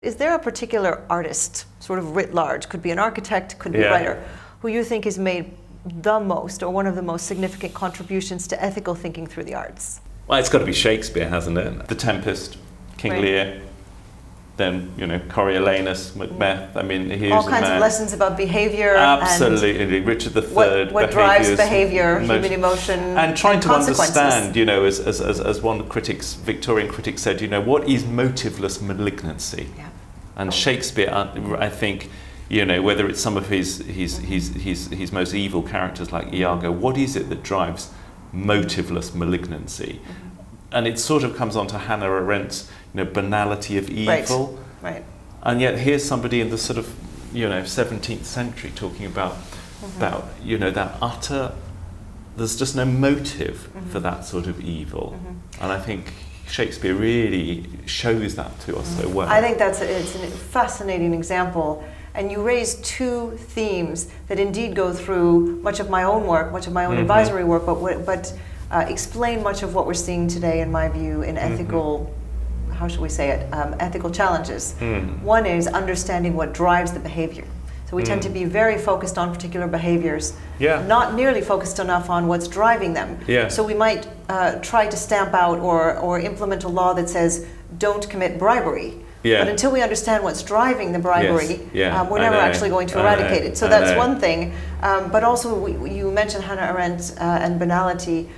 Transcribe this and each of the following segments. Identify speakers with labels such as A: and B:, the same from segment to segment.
A: is there a particular artist, sort of writ large, could be an architect, could be a writer, who you think has made the most or one of the most significant contributions to ethical thinking through the arts?
B: Well, it's got to be Shakespeare, hasn't it? The Tempest, King Lear, then, Coriolanus, Macbeth. I mean, here's
A: all kinds of lessons about behavior.
B: Absolutely, Richard III.
A: What drives behavior, human emotion,
B: and trying to understand. As one Victorian critic said, what is motiveless malignancy?
A: Yeah.
B: And Shakespeare, I think, whether it's some of his most evil characters like Iago, what is it that drives motiveless malignancy? And it sort of comes on to Hannah Arendt's banality of evil.
A: Right.
B: And yet here's somebody in the sort of 17th century talking about that utter, there's just no motive for that sort of evil. And I think Shakespeare really shows that to us so well.
A: I think it's a fascinating example. And you raise two themes that indeed go through much of my own work, much of my own advisory work, but explain much of what we're seeing today, in my view, in ethical, how should we say it, ethical challenges. One is understanding what drives the behavior. So we tend to be very focused on particular behaviors, not nearly focused enough on what's driving them. So we might try to stamp out or implement a law that says, don't commit bribery. But until we understand what's driving the bribery, we're never actually going to eradicate it. So that's one thing. But also, you mentioned Hannah Arendt and banality.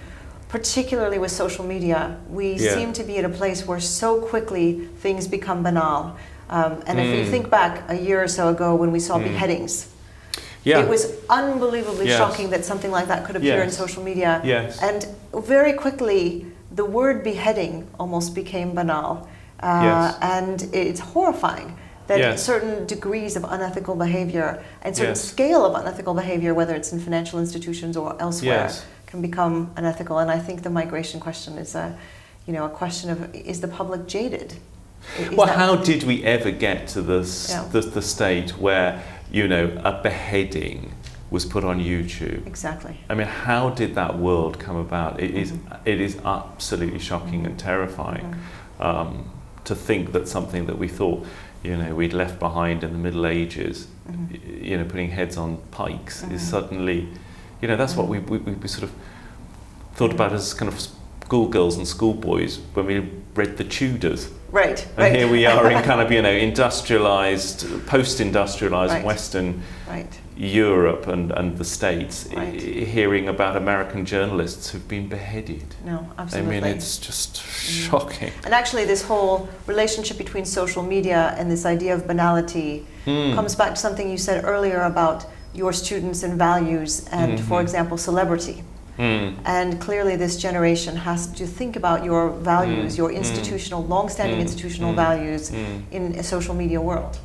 A: Particularly with social media, we seem to be at a place where so quickly things become banal. And if you think back a year or so ago when we saw beheadings, it was unbelievably shocking that something like that could appear in social media. And very quickly, the word beheading almost became banal. And it's horrifying that certain degrees of unethical behavior and certain scale of unethical behavior, whether it's in financial institutions or elsewhere, can become unethical. And I think the migration question is a question of, is the public jaded?
B: How did we ever get to the state where a beheading was put on YouTube?
A: Exactly.
B: I mean, how did that world come about? It is absolutely shocking and terrifying to think that something that we thought we'd left behind in the Middle Ages, putting heads on pikes, is suddenly. That's what we sort of thought about as kind of schoolgirls and schoolboys when we read the Tudors.
A: Right.
B: And here we are in kind of, industrialized, post-industrialized Western Europe and the States, hearing about American journalists who've been beheaded.
A: No, absolutely.
B: I mean, it's just shocking.
A: And actually, this whole relationship between social media and this idea of banality comes back to something you said earlier about your students and values and, for example, celebrity. And clearly this generation has to think about your values, your institutional, long-standing institutional values in a social media world.